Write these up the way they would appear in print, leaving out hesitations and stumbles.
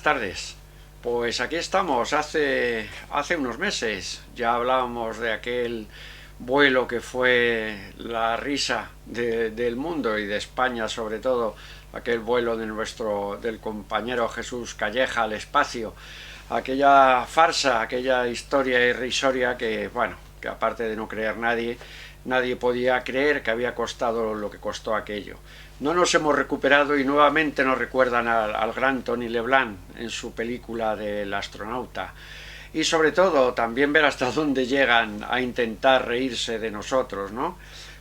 tardes. Pues aquí estamos, hace unos meses ya hablábamos de aquel vuelo que fue la risa del mundo y de España sobre todo, aquel vuelo del compañero Jesús Calleja al espacio, aquella farsa, aquella historia irrisoria que, bueno, que aparte de no creer nadie podía creer que había costado lo que costó aquello. No nos hemos recuperado y nuevamente nos recuerdan al gran Tony Leblanc en su película del astronauta. Y sobre todo también ver hasta dónde llegan a intentar reírse de nosotros, ¿no?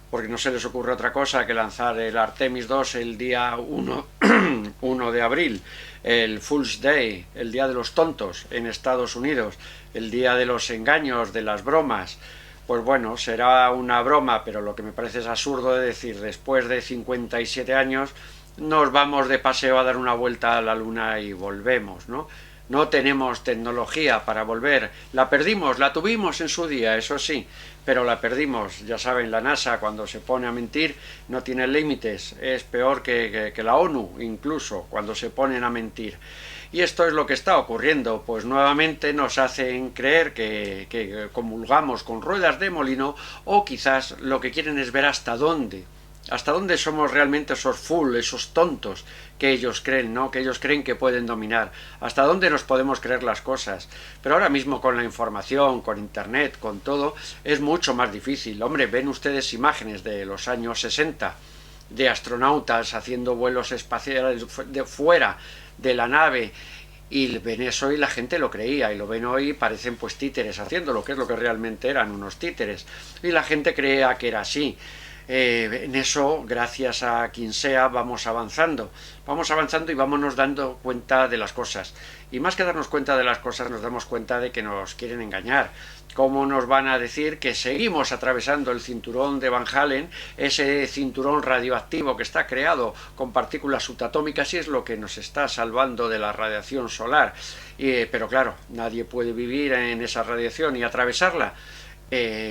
Porque no se les ocurre otra cosa que lanzar el Artemis 2 el día 1 de abril, el Fool's Day, el día de los tontos en Estados Unidos, el día de los engaños, de las bromas. Pues bueno, será una broma, pero lo que me parece es absurdo de decir, después de 57 años nos vamos de paseo a dar una vuelta a la luna y volvemos, ¿no? No tenemos tecnología para volver. La perdimos, la tuvimos en su día, eso sí, pero la perdimos. Ya saben, la NASA cuando se pone a mentir no tiene límites. Es peor que la ONU, incluso, cuando se ponen a mentir. Y esto es lo que está ocurriendo, pues nuevamente nos hacen creer que comulgamos con ruedas de molino, o quizás lo que quieren es ver hasta dónde somos realmente esos esos tontos que ellos creen, ¿no? Que ellos creen que pueden dominar, hasta dónde nos podemos creer las cosas. Pero ahora mismo con la información, con internet, con todo, es mucho más difícil. Hombre, ven ustedes imágenes de los años 60 de astronautas haciendo vuelos espaciales de fuera de la nave, y ven eso y la gente lo creía, y lo ven hoy y parecen pues títeres haciéndolo, que es lo que realmente eran, unos títeres, y la gente creía que era así. En eso, gracias a quien sea, vamos avanzando y vámonos dando cuenta de las cosas, y más que darnos cuenta de las cosas nos damos cuenta de que nos quieren engañar. ¿Cómo nos van a decir que seguimos atravesando el cinturón de Van Allen, ese cinturón radioactivo que está creado con partículas subatómicas y es lo que nos está salvando de la radiación solar? Pero claro, nadie puede vivir en esa radiación y atravesarla.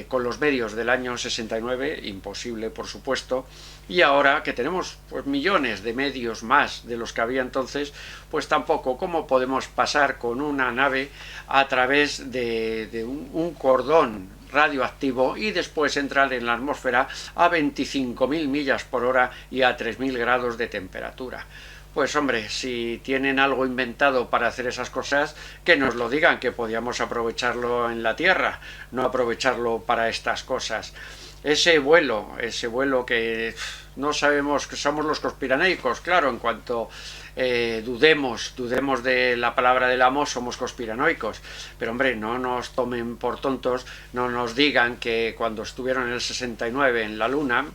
Con los medios del año 69, imposible por supuesto, y ahora que tenemos pues millones de medios más de los que había entonces, pues tampoco. ¿Cómo podemos pasar con una nave a través de un cordón radioactivo y después entrar en la atmósfera a 25.000 millas por hora y a 3.000 grados de temperatura? Pues hombre, si tienen algo inventado para hacer esas cosas, que nos lo digan, que podíamos aprovecharlo en la Tierra, no aprovecharlo para estas cosas. Ese vuelo que no sabemos, que somos los conspiranoicos, claro, en cuanto dudemos de la palabra del amo, somos conspiranoicos. Pero hombre, no nos tomen por tontos, no nos digan que cuando estuvieron en el 69 en la Luna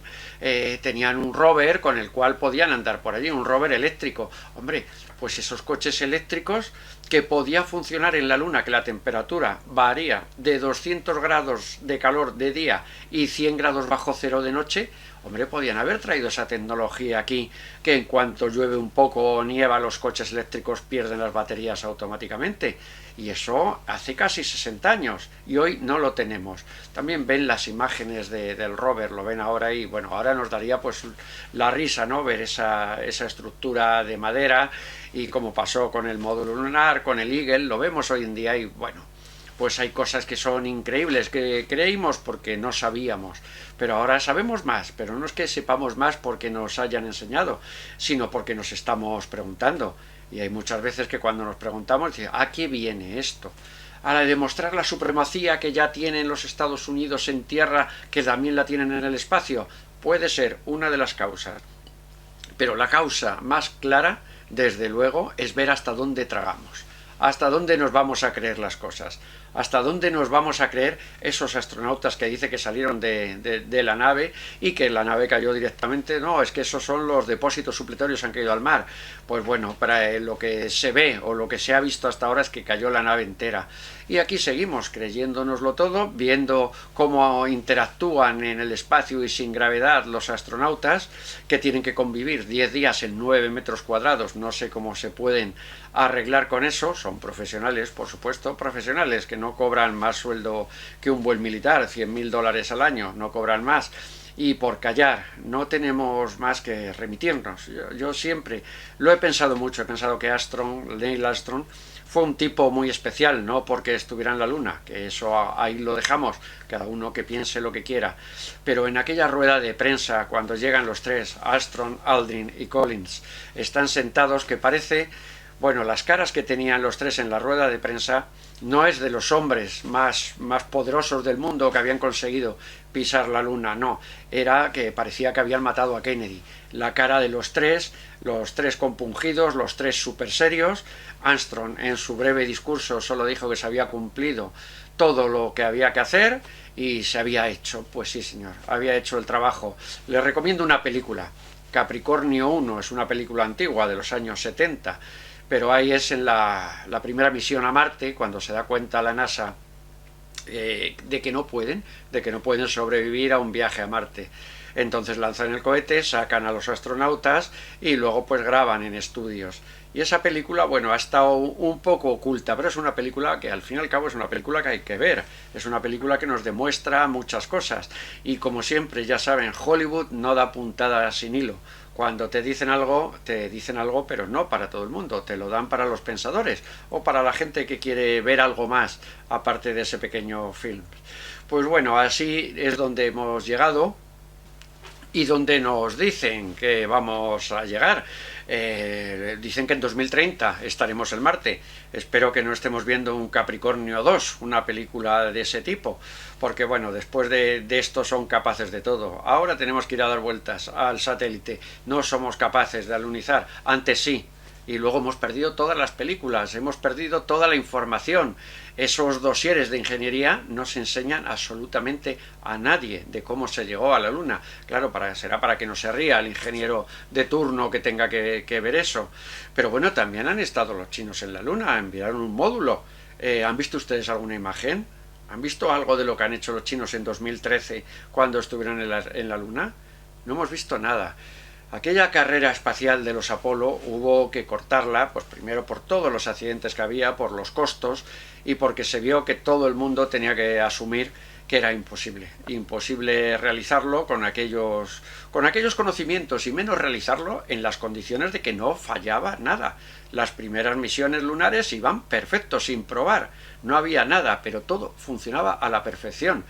tenían un rover con el cual podían andar por allí, un rover eléctrico. Hombre, pues esos coches eléctricos que podía funcionar en la Luna, que la temperatura varía de 200 grados de calor de día y 100 grados bajo cero de noche, hombre, podían haber traído esa tecnología aquí, que en cuanto llueve un poco o nieva, los coches eléctricos pierden las baterías automáticamente. Y eso hace casi 60 años, y hoy no lo tenemos. También ven las imágenes del rover, lo ven ahora, y bueno, ahora nos daría pues la risa, ¿no? Ver esa estructura de madera, y como pasó con el módulo lunar, con el Eagle, lo vemos hoy en día, y bueno, pues hay cosas que son increíbles, que creímos porque no sabíamos, pero ahora sabemos más. Pero no es que sepamos más porque nos hayan enseñado, sino porque nos estamos preguntando. Y hay muchas veces que cuando nos preguntamos, ¿a qué viene esto? A demostrar la supremacía que ya tienen los Estados Unidos en tierra, que también la tienen en el espacio. Puede ser una de las causas, pero la causa más clara, desde luego, es ver hasta dónde tragamos, hasta dónde nos vamos a creer las cosas, hasta dónde nos vamos a creer esos astronautas que dice que salieron de la nave y que la nave cayó directamente. No, es que esos son los depósitos supletorios que han caído al mar. Pues bueno, para lo que se ve o lo que se ha visto hasta ahora es que cayó la nave entera. Y aquí seguimos creyéndonoslo todo, viendo cómo interactúan en el espacio y sin gravedad los astronautas, que tienen que convivir 10 días en 9 metros cuadrados. No sé cómo se pueden arreglar con eso. Son profesionales, por supuesto, profesionales que no cobran más sueldo que un buen militar, $100.000 al año, no cobran más. y por callar. No tenemos más que remitirnos. Yo siempre lo he pensado mucho, he pensado que Neil Armstrong fue un tipo muy especial, no porque estuviera en la luna, que eso ahí lo dejamos, cada uno que piense lo que quiera, pero en aquella rueda de prensa, cuando llegan los tres, Armstrong, Aldrin y Collins, están sentados, que parece, bueno, las caras que tenían los tres en la rueda de prensa no es de los hombres más poderosos del mundo que habían conseguido pisar la luna, no, era que parecía que habían matado a Kennedy. La cara de los tres compungidos, los tres súper serios. Armstrong en su breve discurso solo dijo que se había cumplido todo lo que había que hacer y se había hecho, pues sí señor, había hecho el trabajo. Les recomiendo una película, Capricornio 1, es una película antigua de los años 70, pero ahí es en la primera misión a Marte, cuando se da cuenta la NASA de que no pueden sobrevivir a un viaje a Marte. Entonces lanzan el cohete, sacan a los astronautas y luego pues graban en estudios. Y esa película, bueno, ha estado un poco oculta, pero es una película que al fin y al cabo es una película que hay que ver. Es una película que nos demuestra muchas cosas. Y como siempre, ya saben, Hollywood no da puntada sin hilo. Cuando te dicen algo, pero no para todo el mundo, te lo dan para los pensadores o para la gente que quiere ver algo más aparte de ese pequeño film. Pues bueno, así es donde hemos llegado y donde nos dicen que vamos a llegar. Dicen que en 2030 estaremos en Marte. Espero que no estemos viendo un Capricornio 2, una película de ese tipo, porque bueno, después de esto son capaces de todo. Ahora tenemos que ir a dar vueltas al satélite. No somos capaces de alunizar. Antes sí. Y luego hemos perdido todas las películas, hemos perdido toda la información. Esos dosieres de ingeniería no se enseñan absolutamente a nadie de cómo se llegó a la Luna. Claro, será para que no se ría el ingeniero de turno que tenga que ver eso. Pero bueno, también han estado los chinos en la Luna, enviaron un módulo. ¿Han visto ustedes alguna imagen? ¿Han visto algo de lo que han hecho los chinos en 2013 cuando estuvieron en la Luna? No hemos visto nada. Aquella carrera espacial de los Apolo hubo que cortarla, pues primero por todos los accidentes que había, por los costos y porque se vio que todo el mundo tenía que asumir que era imposible realizarlo con aquellos conocimientos y menos realizarlo en las condiciones de que no fallaba nada. Las primeras misiones lunares iban perfectos, sin probar, no había nada, pero todo funcionaba a la perfección.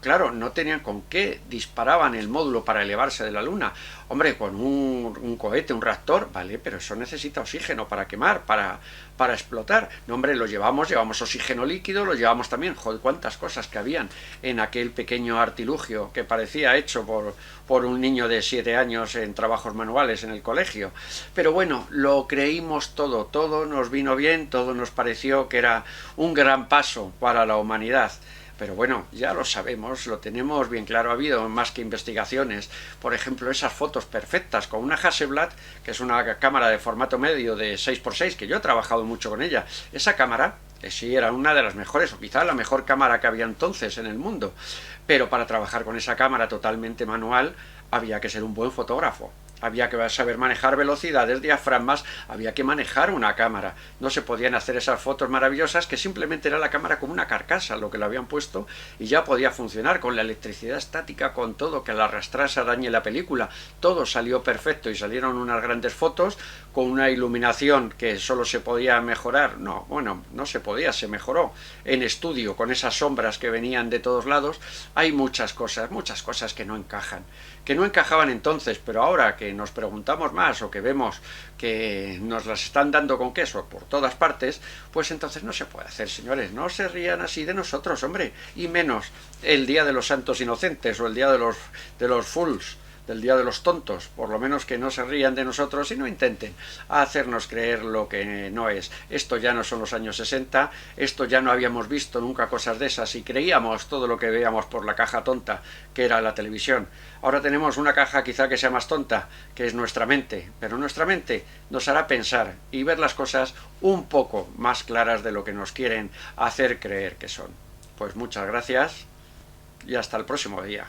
Claro, no tenían con qué disparaban el módulo para elevarse de la Luna. Hombre, con un cohete, un reactor, vale, pero eso necesita oxígeno para quemar, para explotar. No, hombre, llevamos oxígeno líquido, lo llevamos también, joder, cuántas cosas que habían en aquel pequeño artilugio que parecía hecho por un niño de 7 años en trabajos manuales en el colegio. Pero bueno, lo creímos todo nos vino bien, todo nos pareció que era un gran paso para la humanidad. Pero bueno, ya lo sabemos, lo tenemos bien claro, ha habido más que investigaciones. Por ejemplo, esas fotos perfectas con una Hasselblad, que es una cámara de formato medio de 6x6, que yo he trabajado mucho con ella. Esa cámara, que sí era una de las mejores, o quizá la mejor cámara que había entonces en el mundo, pero para trabajar con esa cámara totalmente manual había que ser un buen fotógrafo. Había que saber manejar velocidades, diafragmas, había que manejar una cámara. No se podían hacer esas fotos maravillosas que simplemente era la cámara como una carcasa, lo que le habían puesto, y ya podía funcionar con la electricidad estática, con todo, que la arrastrase dañe la película. Todo salió perfecto y salieron unas grandes fotos con una iluminación que solo se podía mejorar. No, bueno, no se podía, se mejoró en estudio con esas sombras que venían de todos lados. Hay muchas cosas que no encajaban entonces, pero ahora que nos preguntamos más o que vemos que nos las están dando con queso por todas partes, pues entonces no se puede hacer, señores. No se rían así de nosotros, hombre, y menos el Día de los Santos Inocentes o el Día de los Fools, del Día de los Tontos. Por lo menos que no se rían de nosotros y no intenten hacernos creer lo que no es. Esto ya no son los años 60, esto ya no habíamos visto nunca cosas de esas y creíamos todo lo que veíamos por la caja tonta que era la televisión. Ahora tenemos una caja quizá que sea más tonta, que es nuestra mente, pero nuestra mente nos hará pensar y ver las cosas un poco más claras de lo que nos quieren hacer creer que son. Pues muchas gracias y hasta el próximo día.